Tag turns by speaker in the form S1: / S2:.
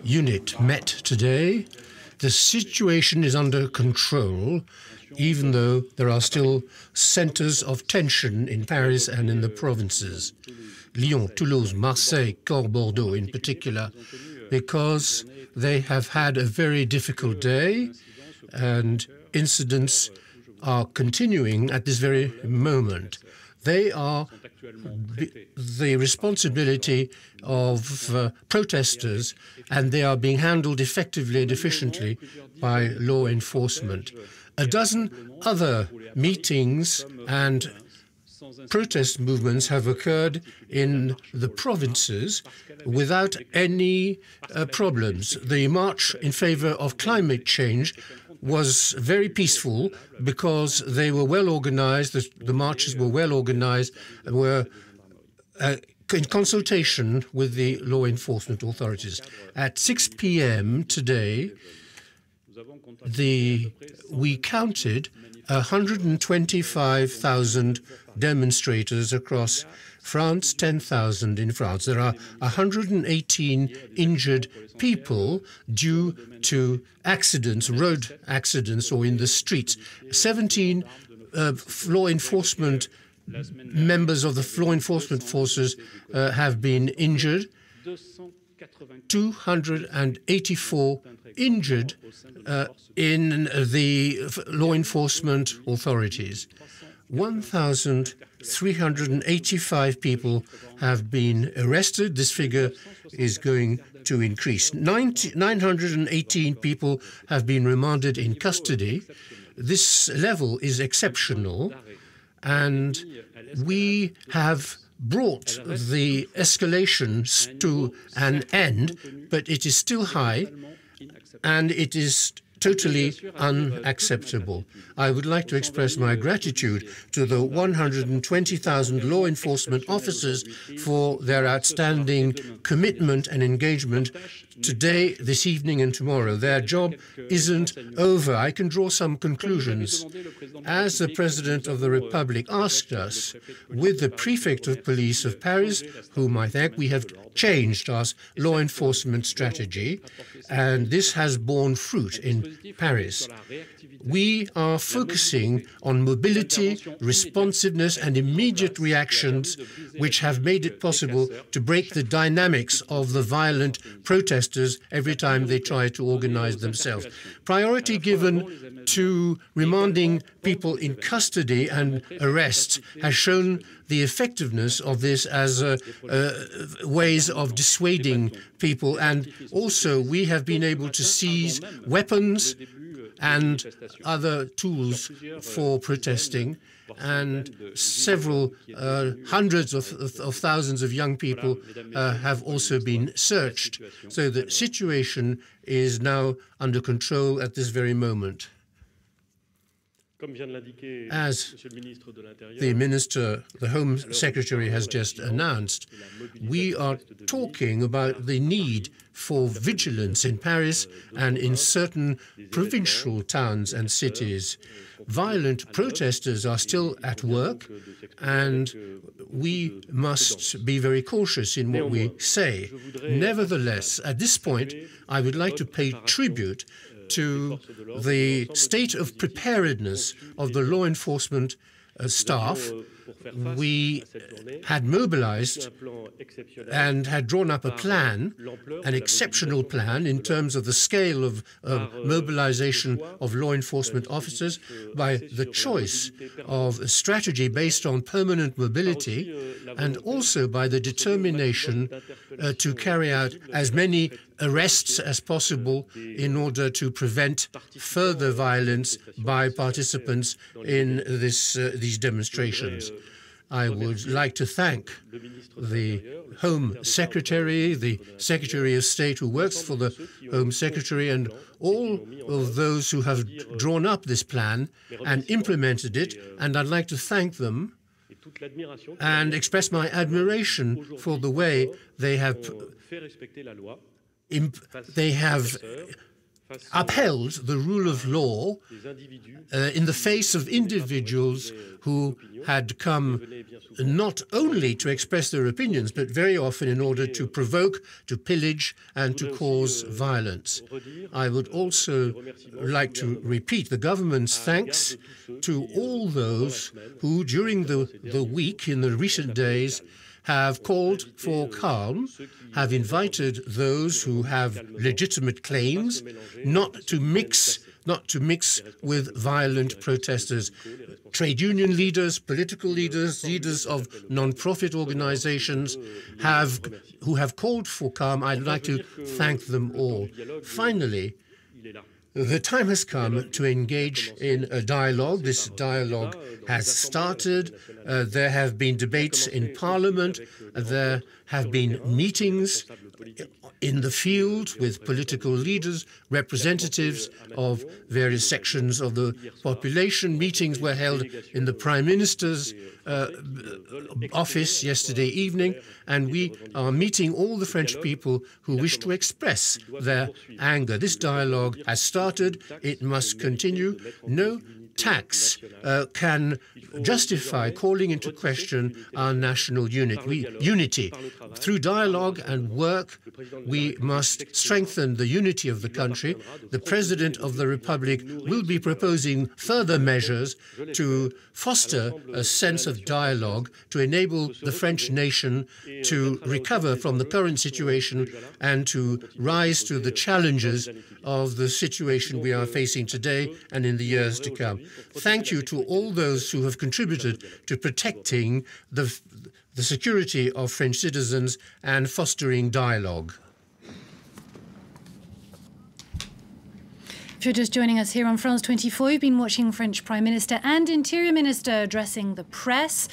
S1: unit met today. The situation is under control, even though there are still centers of tension in Paris and in the provinces. Lyon, Toulouse, Marseille, Caen, Bordeaux in particular, because they have had a very difficult day and incidents are continuing at this very moment. They are the responsibility of protesters, and they are being handled effectively and efficiently by law enforcement. A dozen other meetings and protest movements have occurred in the provinces without any problems. The march in favor of climate change was very peaceful because they were well organized, the marches were well organized, were in consultation with the law enforcement authorities. At 6 p.m. today, we counted 125,000 demonstrators across France, 10,000 in France. There are 118 injured people due to accidents, road accidents, or in the streets. 17 law enforcement members of the law enforcement forces have been injured. 284 injured in the law enforcement authorities. 1,385 people have been arrested. This figure is going to increase. 918 people have been remanded in custody. This level is exceptional, and we have brought the escalation to an end, but it is still high, and it is totally unacceptable. I would like to express my gratitude to the 120,000 law enforcement officers for their outstanding commitment and engagement today, this evening, and tomorrow. Their job isn't over. I can draw some conclusions. As the President of the Republic asked us, with the Prefect of Police of Paris, whom I thank, we have changed our law enforcement strategy, and this has borne fruit in Paris. We are focusing on mobility, responsiveness, and immediate reactions, which have made it possible to break the dynamics of the violent protesters every time they try to organize themselves. Priority given to remanding people in custody and arrests has shown the effectiveness of this as ways of dissuading people, and also we have been able to seize weapons and other tools for protesting, and several hundreds of thousands of young people have also been searched. So the situation is now under control at this very moment. As the Minister, the Home Secretary has just announced, we are talking about the need for vigilance in Paris and in certain provincial towns and cities. Violent protesters are still at work, and we must be very cautious in what we say. Nevertheless, at this point, I would like to pay tribute to the state of preparedness of the law enforcement staff. We had mobilized and had drawn up a plan, an exceptional plan in terms of the scale of mobilization of law enforcement officers by the choice of a strategy based on permanent mobility, and also by the determination to carry out as many arrests as possible in order to prevent further violence by participants in these demonstrations. I would like to thank the Home Secretary, the Secretary of State who works for the Home Secretary, and all of those who have drawn up this plan and implemented it, and I'd like to thank them and express my admiration for the way they have upheld the rule of law in the face of individuals who had come not only to express their opinions, but very often in order to provoke, to pillage, and to cause violence. I would also like to repeat the government's thanks to all those who, during the week, in the recent days, have called for calm, have invited those who have legitimate claims not to mix with violent protesters. Trade union leaders, political leaders, leaders of non-profit organizations who have called for calm. I'd like to thank them all. Finally, the time has come to engage in a dialogue. This dialogue has started. There have been debates in Parliament. There have been meetings in the field with political leaders, representatives of various sections of the population. Meetings were held in the Prime Minister's office yesterday evening, and we are meeting all the French people who wish to express their anger. This dialogue has started. It must continue. No tax can justify calling into question our national unity. Through dialogue and work, we must strengthen the unity of the country. The President of the Republic will be proposing further measures to foster a sense of dialogue, to enable the French nation to recover from the current situation and to rise to the challenges of the situation we are facing today and in the years to come. Thank you to all those who have contributed to protecting the security of French citizens and fostering dialogue.
S2: If you're just joining us here on France 24, you've been watching French Prime Minister and Interior Minister addressing the press.